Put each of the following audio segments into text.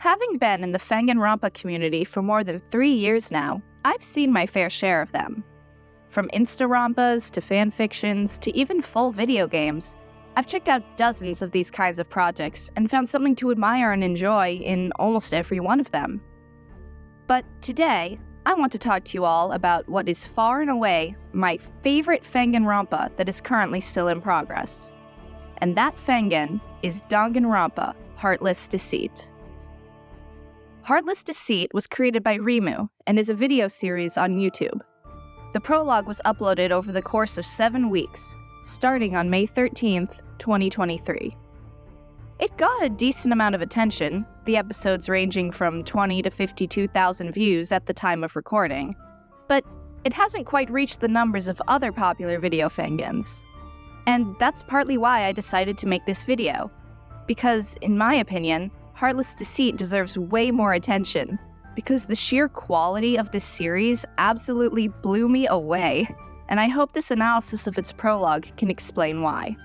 Having been in the Danganronpa community for more than 3 years now, I've seen my fair share of them. From Insta-rompas to fanfictions to even full video games, I've checked out dozens of these kinds of projects and found something to admire and enjoy in almost every one of them. But today, I want to talk to you all about what is far and away my favorite Danganronpa that is currently still in progress. And that fangan is Danganronpa, Artless Deceit. Artless Deceit was created by Rimu and is a video series on YouTube. The prologue was uploaded over the course of 7 weeks, starting on May 13th, 2023. It got a decent amount of attention, the episodes ranging from 20 to 52,000 views at the time of recording, but it hasn't quite reached the numbers of other popular video fangans. And that's partly why I decided to make this video, because in my opinion, Artless Deceit deserves way more attention, because the sheer quality of this series absolutely blew me away, and I hope this analysis of its prologue can explain why.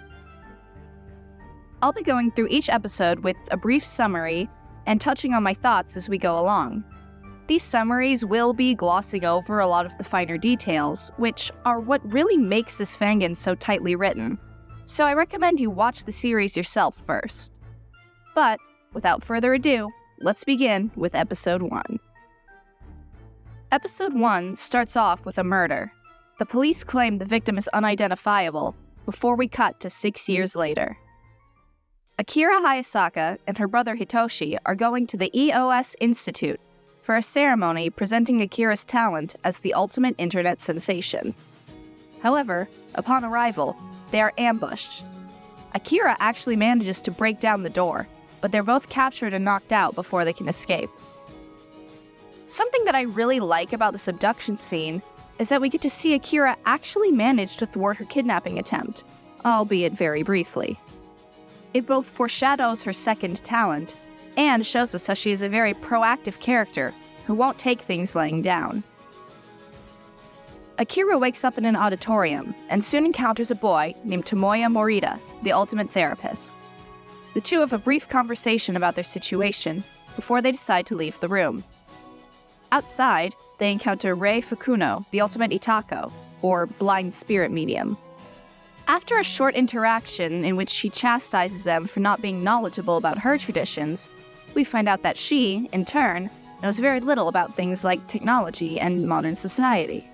I'll be going through each episode with a brief summary and touching on my thoughts as we go along. These summaries will be glossing over a lot of the finer details, which are what really makes this fangan so tightly written, so I recommend you watch the series yourself first. But without further ado, let's begin with Episode 1. Episode 1 starts off with a murder. The police claim the victim is unidentifiable, before we cut to 6 years later. Akira Hayasaka and her brother Hitoshi are going to the EOS Institute for a ceremony presenting Akira's talent as the ultimate internet sensation. However, upon arrival, they are ambushed. Akira actually manages to break down the door, but they're both captured and knocked out before they can escape. Something that I really like about this abduction scene is that we get to see Akira actually manage to thwart her kidnapping attempt, albeit very briefly. It both foreshadows her second talent and shows us how she is a very proactive character who won't take things laying down. Akira wakes up in an auditorium and soon encounters a boy named Tomoya Morita, the ultimate therapist. The two have a brief conversation about their situation before they decide to leave the room. Outside, they encounter Rei Fukuno, the ultimate Itako, or blind spirit medium. After a short interaction in which she chastises them for not being knowledgeable about her traditions, we find out that she, in turn, knows very little about things like technology and modern society.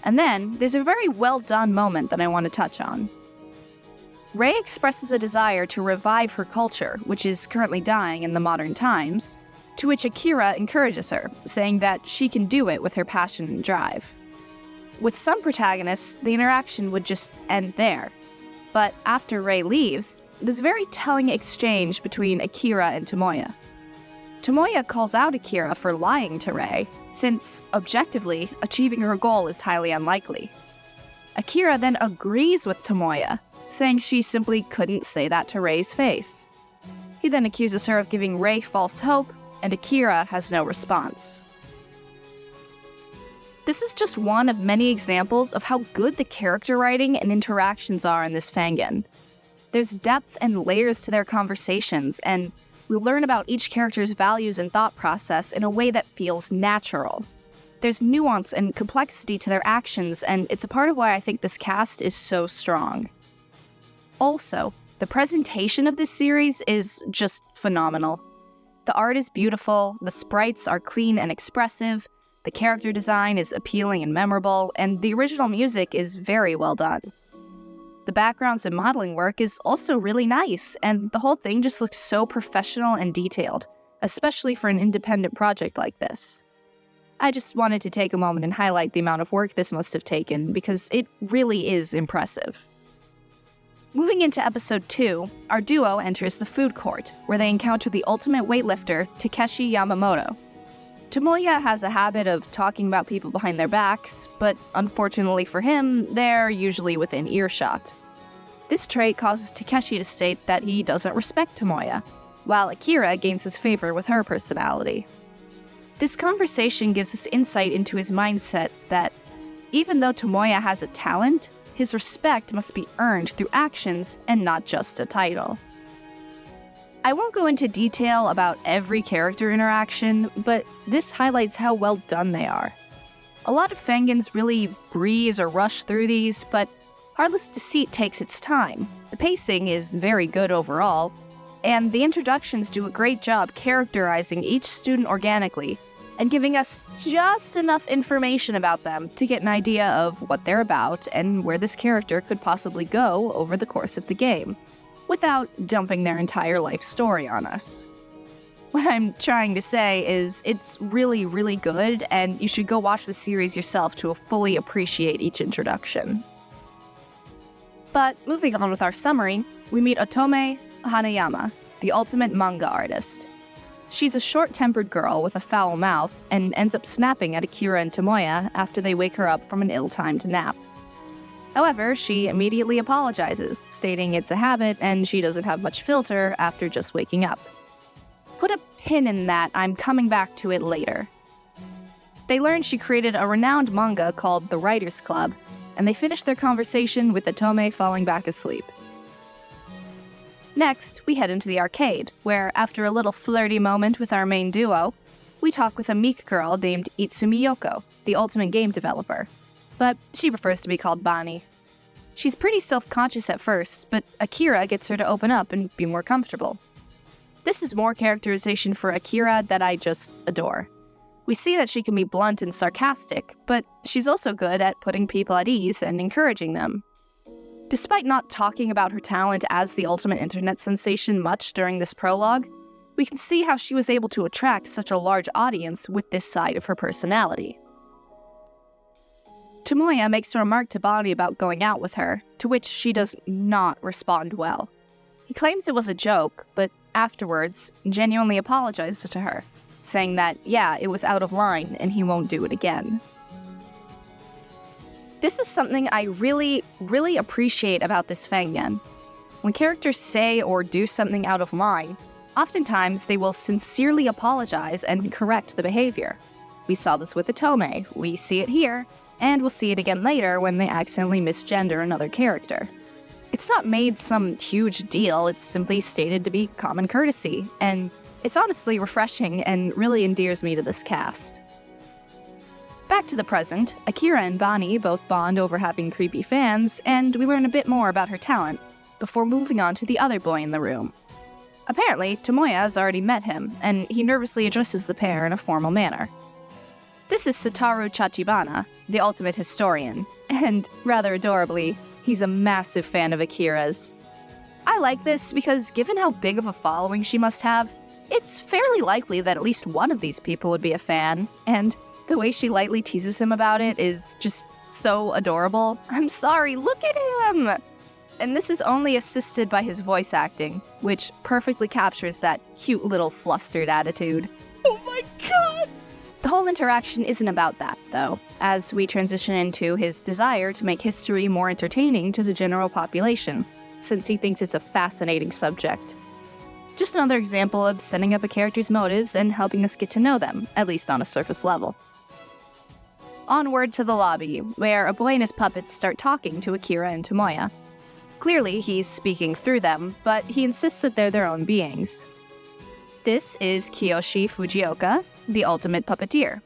And then, there's a very well-done moment that I want to touch on. Rei expresses a desire to revive her culture, which is currently dying in the modern times, to which Akira encourages her, saying that she can do it with her passion and drive. With some protagonists, the interaction would just end there. But after Rei leaves, there's a very telling exchange between Akira and Tomoya. Tomoya calls out Akira for lying to Rei, since, objectively, achieving her goal is highly unlikely. Akira then agrees with Tomoya, saying she simply couldn't say that to Rei's face. He then accuses her of giving Rei false hope, and Akira has no response. This is just one of many examples of how good the character writing and interactions are in this fangan. There's depth and layers to their conversations, and we learn about each character's values and thought process in a way that feels natural. There's nuance and complexity to their actions, and it's a part of why I think this cast is so strong. Also, the presentation of this series is just phenomenal. The art is beautiful, the sprites are clean and expressive, the character design is appealing and memorable, and the original music is very well done. The backgrounds and modeling work is also really nice, and the whole thing just looks so professional and detailed, especially for an independent project like this. I just wanted to take a moment and highlight the amount of work this must have taken, because it really is impressive. Moving into episode 2, our duo enters the food court, where they encounter the ultimate weightlifter, Takeshi Yamamoto. Tomoya has a habit of talking about people behind their backs, but unfortunately for him, they're usually within earshot. This trait causes Takeshi to state that he doesn't respect Tomoya, while Akira gains his favor with her personality. This conversation gives us insight into his mindset that, even though Tomoya has a talent, his respect must be earned through actions and not just a title. I won't go into detail about every character interaction, but this highlights how well done they are. A lot of fangans really breeze or rush through these, but Artless Deceit takes its time. The pacing is very good overall, and the introductions do a great job characterizing each student organically and giving us just enough information about them to get an idea of what they're about and where this character could possibly go over the course of the game, without dumping their entire life story on us. What I'm trying to say is it's really, really good, and you should go watch the series yourself to fully appreciate each introduction. But moving on with our summary, we meet Otome Hanayama, the ultimate manga artist. She's a short-tempered girl with a foul mouth and ends up snapping at Akira and Tomoya after they wake her up from an ill-timed nap. However, she immediately apologizes, stating it's a habit and she doesn't have much filter after just waking up. Put a pin in that, I'm coming back to it later. They learn she created a renowned manga called The Writers Club, and they finish their conversation with Otome falling back asleep. Next, we head into the arcade, where after a little flirty moment with our main duo, we talk with a meek girl named Itsumi Yoko, the ultimate game developer. But she prefers to be called Bani. She's pretty self-conscious at first, but Akira gets her to open up and be more comfortable. This is more characterization for Akira that I just adore. We see that she can be blunt and sarcastic, but she's also good at putting people at ease and encouraging them. Despite not talking about her talent as the ultimate internet sensation much during this prologue, we can see how she was able to attract such a large audience with this side of her personality. Tomoya makes a remark to Bonnie about going out with her, to which she does not respond well. He claims it was a joke, but afterwards genuinely apologizes to her, saying that, yeah, it was out of line and he won't do it again. This is something I really, really appreciate about this fangan. When characters say or do something out of line, oftentimes they will sincerely apologize and correct the behavior. We saw this with Otome, we see it here, and we'll see it again later when they accidentally misgender another character. It's not made some huge deal, it's simply stated to be common courtesy, and it's honestly refreshing and really endears me to this cast. Back to the present, Akira and Bonnie both bond over having creepy fans, and we learn a bit more about her talent, before moving on to the other boy in the room. Apparently, Tomoya has already met him, and he nervously addresses the pair in a formal manner. This is Satoru Tachibana, the ultimate historian, and rather adorably, he's a massive fan of Akira's. I like this because given how big of a following she must have, it's fairly likely that at least one of these people would be a fan, and the way she lightly teases him about it is just so adorable. I'm sorry, look at him! And this is only assisted by his voice acting, which perfectly captures that cute little flustered attitude. Oh my god! The whole interaction isn't about that, though, as we transition into his desire to make history more entertaining to the general population, since he thinks it's a fascinating subject. Just another example of setting up a character's motives and helping us get to know them, at least on a surface level. Onward to the lobby, where a boy and his puppets start talking to Akira and Tomoya. Clearly, he's speaking through them, but he insists that they're their own beings. This is Kiyoshi Fujioka, the ultimate puppeteer.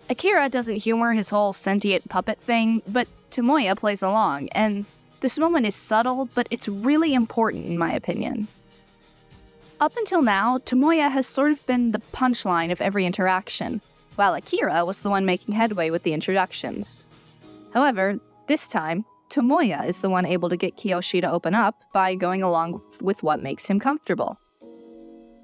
Akira doesn't humor his whole sentient puppet thing, but Tomoya plays along, and this moment is subtle, but it's really important in my opinion. Up until now, Tomoya has sort of been the punchline of every interaction, while Akira was the one making headway with the introductions. However, this time, Tomoya is the one able to get Kiyoshi to open up by going along with what makes him comfortable.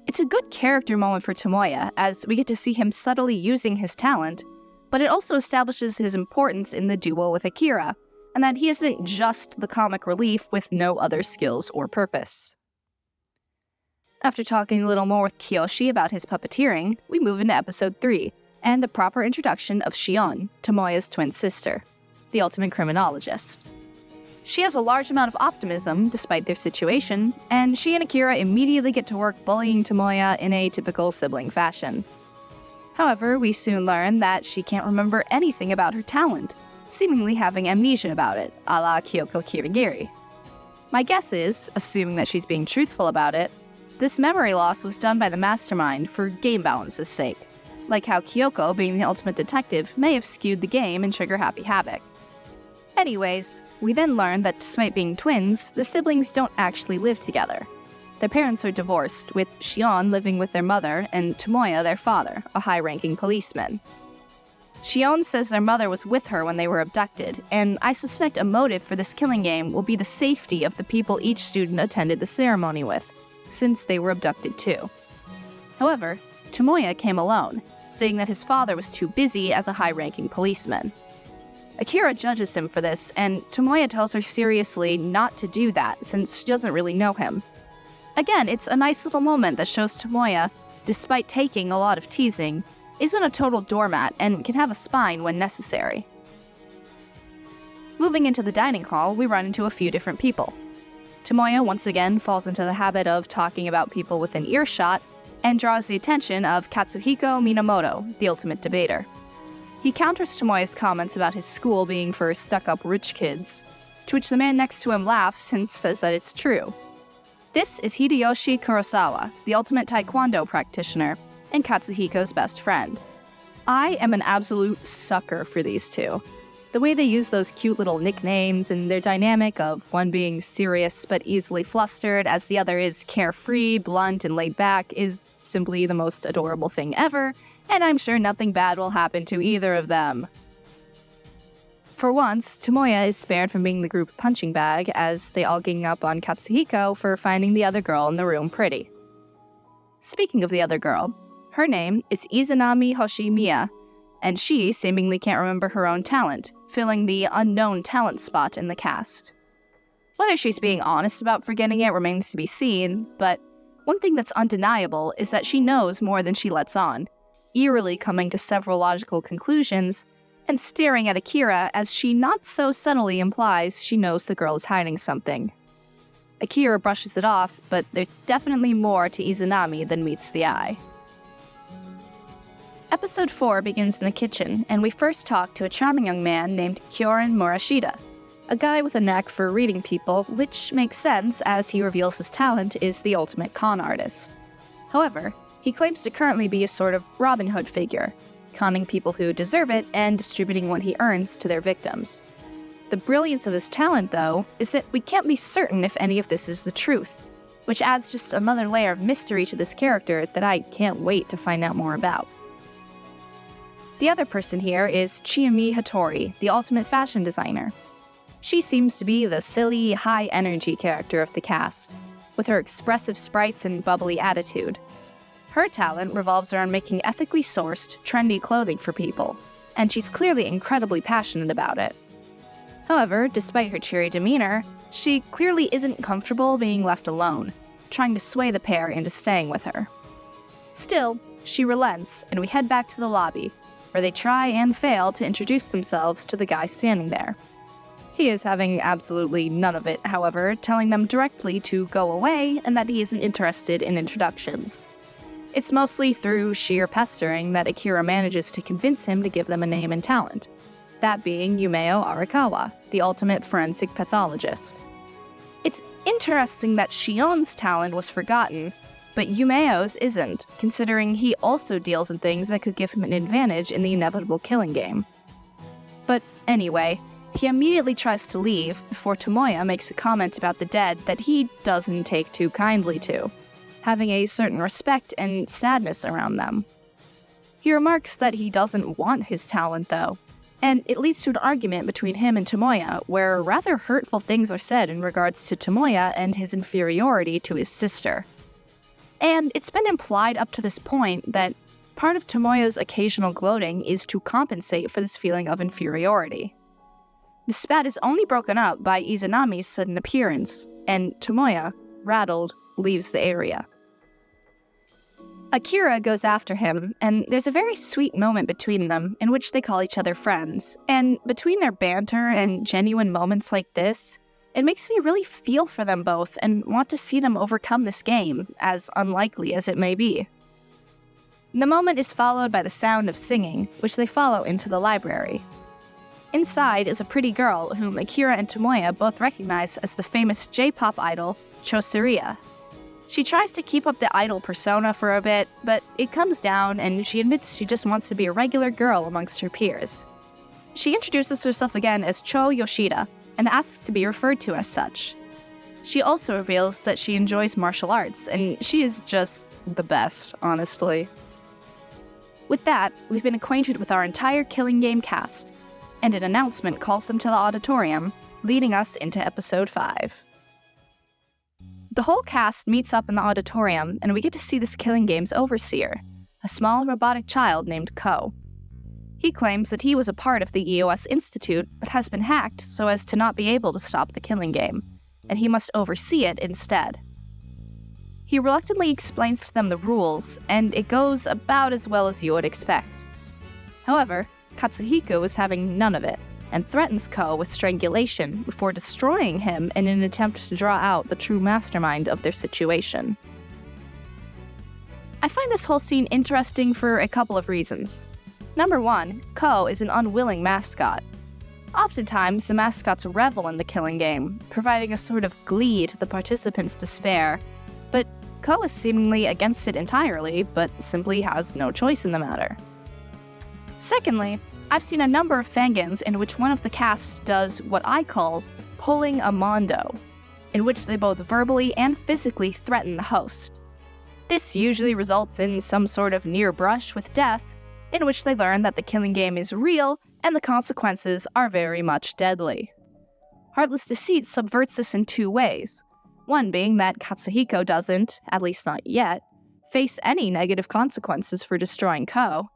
It's a good character moment for Tomoya, as we get to see him subtly using his talent, but it also establishes his importance in the duo with Akira, and that he isn't just the comic relief with no other skills or purpose. After talking a little more with Kiyoshi about his puppeteering, we move into episode 3, and the proper introduction of Shion, Tomoya's twin sister, the ultimate criminologist. She has a large amount of optimism despite their situation, and she and Akira immediately get to work bullying Tomoya in a typical sibling fashion. However, we soon learn that she can't remember anything about her talent, seemingly having amnesia about it, a la Kyoko Kirigiri. My guess is, assuming that she's being truthful about it, This memory loss was done by the mastermind for game balance's sake, like how Kyoko, being the ultimate detective, may have skewed the game and trigger happy havoc. Anyways, we then learn that despite being twins, the siblings don't actually live together. Their parents are divorced, with Shion living with their mother and Tomoya their father, a high-ranking policeman. Shion says their mother was with her when they were abducted, and I suspect a motive for this killing game will be the safety of the people each student attended the ceremony with, since they were abducted too. However, Tomoya came alone, stating that his father was too busy as a high-ranking policeman. Akira judges him for this, and Tomoya tells her seriously not to do that since she doesn't really know him. Again, it's a nice little moment that shows Tomoya, despite taking a lot of teasing, isn't a total doormat and can have a spine when necessary. Moving into the dining hall, we run into a few different people. Tomoya once again falls into the habit of talking about people within earshot and draws the attention of Katsuhiko Minamoto, the ultimate debater. He counters Tomoya's comments about his school being for stuck-up rich kids, to which the man next to him laughs and says that it's true. This is Hideyoshi Kurosawa, the ultimate taekwondo practitioner, and Katsuhiko's best friend. I am an absolute sucker for these two. The way they use those cute little nicknames and their dynamic of one being serious but easily flustered as the other is carefree, blunt, and laid back is simply the most adorable thing ever, and I'm sure nothing bad will happen to either of them. For once, Tomoya is spared from being the group punching bag as they all gang up on Katsuhiko for finding the other girl in the room pretty. Speaking of the other girl, her name is Isanami Hoshimiya, and she seemingly can't remember her own talent, filling the unknown talent spot in the cast. Whether she's being honest about forgetting it remains to be seen, but one thing that's undeniable is that she knows more than she lets on, eerily coming to several logical conclusions, and staring at Akira as she not so subtly implies she knows the girl is hiding something. Akira brushes it off, but there's definitely more to Izanami than meets the eye. Episode 4 begins in the kitchen, and we first talk to a charming young man named Kyorin Murashida, a guy with a knack for reading people, which makes sense as he reveals his talent is the ultimate con artist. However, he claims to currently be a sort of Robin Hood figure, conning people who deserve it and distributing what he earns to their victims. The brilliance of his talent, though, is that we can't be certain if any of this is the truth, which adds just another layer of mystery to this character that I can't wait to find out more about. The other person here is Chiyomi Hattori, the ultimate fashion designer. She seems to be the silly, high-energy character of the cast, with her expressive sprites and bubbly attitude. Her talent revolves around making ethically sourced, trendy clothing for people, and she's clearly incredibly passionate about it. However, despite her cheery demeanor, she clearly isn't comfortable being left alone, trying to sway the pair into staying with her. Still, she relents, and we head back to the lobby, where they try and fail to introduce themselves to the guy standing there. He is having absolutely none of it, however, telling them directly to go away and that he isn't interested in introductions. It's mostly through sheer pestering that Akira manages to convince him to give them a name and talent, that being Yumeo Arakawa, the ultimate forensic pathologist. It's interesting that Shion's talent was forgotten, but Yumeo's isn't, considering he also deals in things that could give him an advantage in the inevitable killing game. But anyway, he immediately tries to leave before Tomoya makes a comment about the dead that he doesn't take too kindly to, having a certain respect and sadness around them. He remarks that he doesn't want his talent, though, and it leads to an argument between him and Tomoya, where rather hurtful things are said in regards to Tomoya and his inferiority to his sister. And it's been implied up to this point that part of Tomoya's occasional gloating is to compensate for this feeling of inferiority. The spat is only broken up by Izanami's sudden appearance, and Tomoya, rattled, leaves the area. Akira goes after him, and there's a very sweet moment between them in which they call each other friends, and between their banter and genuine moments like this, it makes me really feel for them both and want to see them overcome this game, as unlikely as it may be. The moment is followed by the sound of singing, which they follow into the library. Inside is a pretty girl whom Akira and Tomoya both recognize as the famous J-pop idol, Chosuria. She tries to keep up the idol persona for a bit, but it comes down and she admits she just wants to be a regular girl amongst her peers. She introduces herself again as Cho Yoshida and asks to be referred to as such. She also reveals that she enjoys martial arts, and she is just the best, honestly. With that, we've been acquainted with our entire Killing Game cast, and an announcement calls them to the auditorium, leading us into episode 5. The whole cast meets up in the auditorium, and we get to see this Killing Game's overseer, a small robotic child named Ko. He claims that he was a part of the EOS Institute, but has been hacked so as to not be able to stop the Killing Game, and he must oversee it instead. He reluctantly explains to them the rules, and it goes about as well as you would expect. However, Katsuhiko is having none of it, and threatens Ko with strangulation before destroying him in an attempt to draw out the true mastermind of their situation. I find this whole scene interesting for a couple of reasons. Number 1, Ko is an unwilling mascot. Oftentimes, the mascots revel in the Killing Game, providing a sort of glee to the participants' despair, but Ko is seemingly against it entirely, but simply has no choice in the matter. Secondly, I've seen a number of fangans in which one of the casts does what I call pulling a mondo, in which they both verbally and physically threaten the host. This usually results in some sort of near brush with death, in which they learn that the Killing Game is real and the consequences are very much deadly. Heartless Deceit subverts this in 2 ways, one being that Katsuhiko doesn't, at least not yet, face any negative consequences for destroying Ko,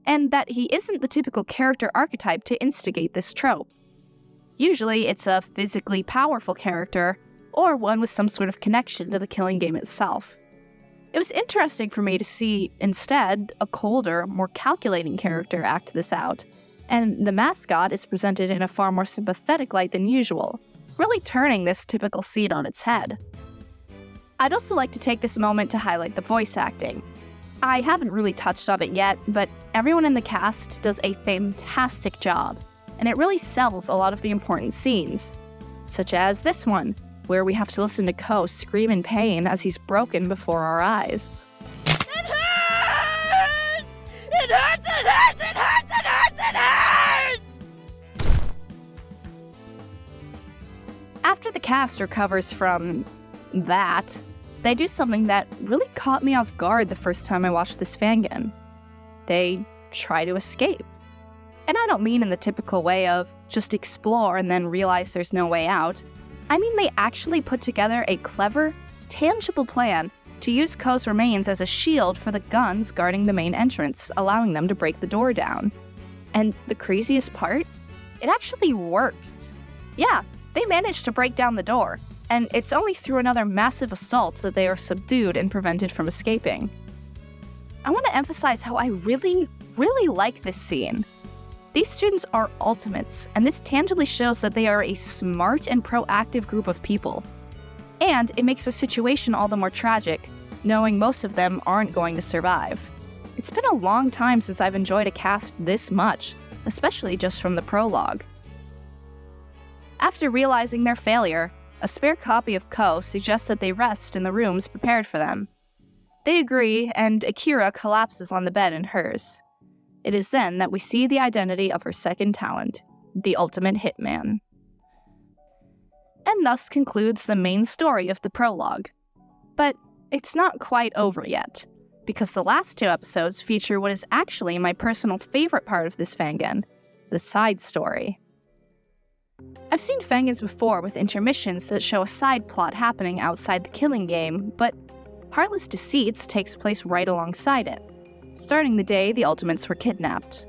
and that he isn't the typical character archetype to instigate this trope. Usually it's a physically powerful character, or one with some sort of connection to the Killing Game itself. It was interesting for me to see, instead, a colder, more calculating character act this out, and the mascot is presented in a far more sympathetic light than usual, really turning this typical scene on its head. I'd also like to take this moment to highlight the voice acting. I haven't really touched on it yet, but everyone in the cast does a fantastic job, and it really sells a lot of the important scenes, such as this one, where we have to listen to Ko scream in pain as he's broken before our eyes. It hurts! It hurts! It hurts! It hurts! It hurts! It hurts! After the cast recovers from that, they do something that really caught me off guard the first time I watched this fangan. They try to escape. And I don't mean in the typical way of just explore and then realize there's no way out. I mean they actually put together a clever, tangible plan to use Ko's remains as a shield for the guns guarding the main entrance, allowing them to break the door down. And the craziest part? It actually works. Yeah, they managed to break down the door, and it's only through another massive assault that they are subdued and prevented from escaping. I want to emphasize how I really like this scene. These students are ultimates, and this tangibly shows that they are a smart and proactive group of people. And it makes their situation all the more tragic, knowing most of them aren't going to survive. It's been a long time since I've enjoyed a cast this much, especially just from the prologue. After realizing their failure, a spare copy of Ko suggests that they rest in the rooms prepared for them. They agree, and Akira collapses on the bed in hers. It is then that we see the identity of her second talent, the ultimate hitman. And thus concludes the main story of the prologue. But it's not quite over yet, because the last 2 episodes feature what is actually my personal favorite part of this fangan, the side story. I've seen fangans before with intermissions that show a side plot happening outside the Killing Game, but Heartless Deceits takes place right alongside it, starting the day the Ultimates were kidnapped.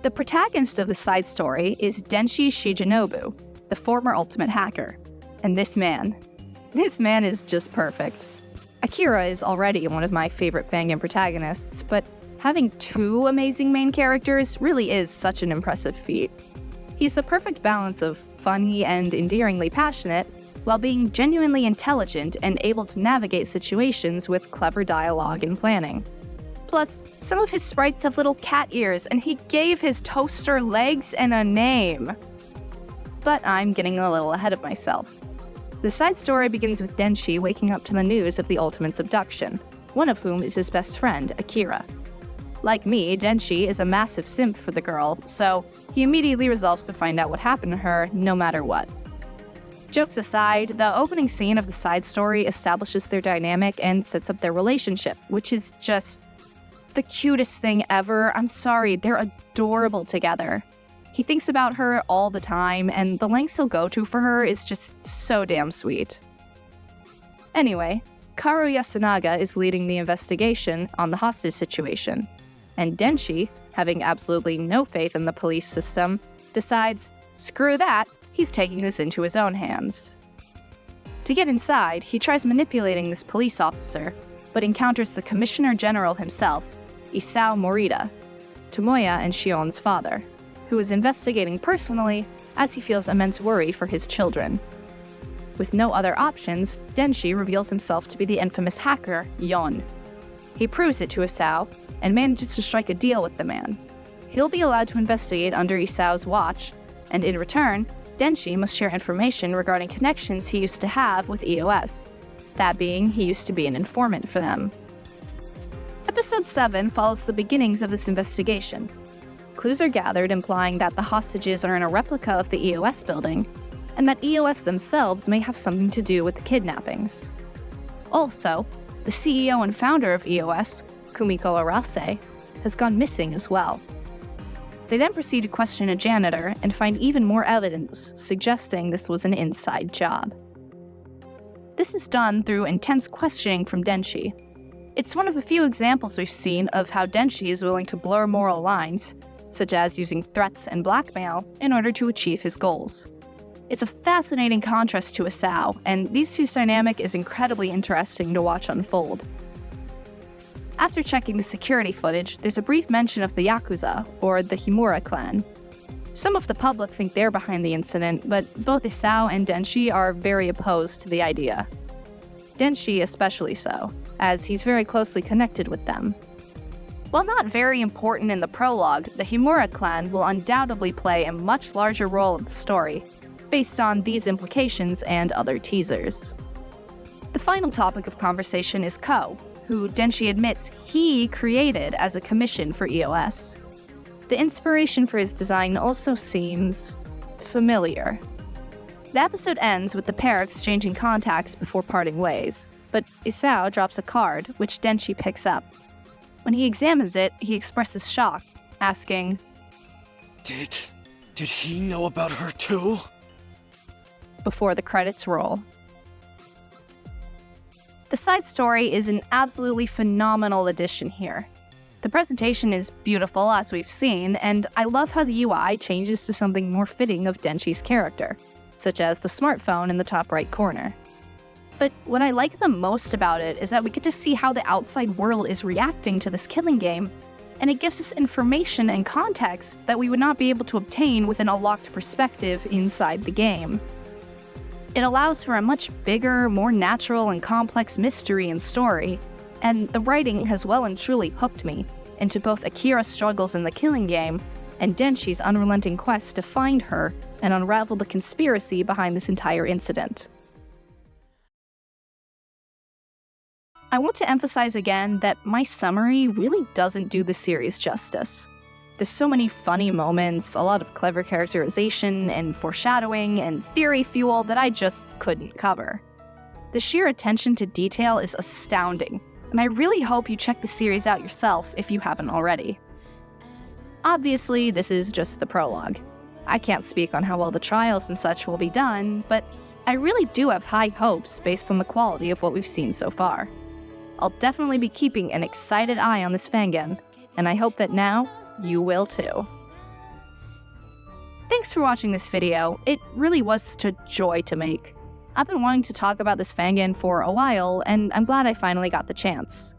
The protagonist of the side story is Denshi Shijinobu, the former Ultimate hacker. And this man is just perfect. Akira is already one of my favorite fangan protagonists, but having 2 amazing main characters really is such an impressive feat. He's the perfect balance of funny and endearingly passionate, while being genuinely intelligent and able to navigate situations with clever dialogue and planning. Plus, some of his sprites have little cat ears, and he gave his toaster legs and a name. But I'm getting a little ahead of myself. The side story begins with Denshi waking up to the news of the Ultimate's abduction, one of whom is his best friend, Akira. Like me, Denshi is a massive simp for the girl, so he immediately resolves to find out what happened to her, no matter what. Jokes aside, the opening scene of the side story establishes their dynamic and sets up their relationship, which is just the cutest thing ever. I'm sorry, they're adorable together. He thinks about her all the time, and the lengths he'll go to for her is just so damn sweet. Anyway, Karu Yasunaga is leading the investigation on the hostage situation, and Denshi, having absolutely no faith in the police system, decides, screw that, he's taking this into his own hands. To get inside, he tries manipulating this police officer, but encounters the Commissioner General himself, Isao Morita, Tomoya and Shion's father, who is investigating personally as he feels immense worry for his children. With no other options, Denshi reveals himself to be the infamous hacker, Yon. He proves it to Isao, and manages to strike a deal with the man. He'll be allowed to investigate under Isao's watch, and in return, Denshi must share information regarding connections he used to have with EOS, that being he used to be an informant for them. Episode 7 follows the beginnings of this investigation. Clues are gathered implying that the hostages are in a replica of the EOS building, and that EOS themselves may have something to do with the kidnappings. Also, the CEO and founder of EOS, Kumiko Arase, has gone missing as well. They then proceed to question a janitor and find even more evidence suggesting this was an inside job. This is done through intense questioning from Denshi. It's one of a few examples we've seen of how Denshi is willing to blur moral lines, such as using threats and blackmail in order to achieve his goals. It's a fascinating contrast to Isao, and these two's dynamic is incredibly interesting to watch unfold. After checking the security footage, there's a brief mention of the Yakuza, or the Himura clan. Some of the public think they're behind the incident, but both Isao and Denshi are very opposed to the idea. Denshi especially so, as he's very closely connected with them. While not very important in the prologue, the Himura clan will undoubtedly play a much larger role in the story, based on these implications and other teasers. The final topic of conversation is Ko, who Denshi admits he created as a commission for EOS. The inspiration for his design also seems familiar. The episode ends with the pair exchanging contacts before parting ways, but Isao drops a card, which Denshi picks up. When he examines it, he expresses shock, asking, Did he know about her too? Before the credits roll. The side story is an absolutely phenomenal addition here. The presentation is beautiful, as we've seen, and I love how the UI changes to something more fitting of Denshi's character, such as the smartphone in the top right corner. But what I like the most about it is that we get to see how the outside world is reacting to this killing game, and it gives us information and context that we would not be able to obtain within a locked perspective inside the game. It allows for a much bigger, more natural and complex mystery and story, and the writing has well and truly hooked me into both Akira's struggles in the killing game and Denshi's unrelenting quest to find her and unravel the conspiracy behind this entire incident. I want to emphasize again that my summary really doesn't do the series justice. There's so many funny moments, a lot of clever characterization and foreshadowing and theory fuel that I just couldn't cover. The sheer attention to detail is astounding, and I really hope you check the series out yourself if you haven't already. Obviously, this is just the prologue. I can't speak on how well the trials and such will be done, but I really do have high hopes based on the quality of what we've seen so far. I'll definitely be keeping an excited eye on this fangan, and I hope that now, you will too. Thanks for watching this video. It really was such a joy to make. I've been wanting to talk about this fangan for a while, and I'm glad I finally got the chance.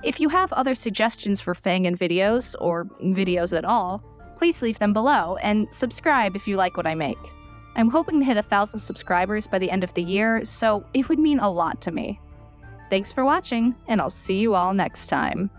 If you have other suggestions for fangan videos, or videos at all, please leave them below, and subscribe if you like what I make. I'm hoping to hit 1,000 subscribers by the end of the year, so it would mean a lot to me. Thanks for watching, and I'll see you all next time.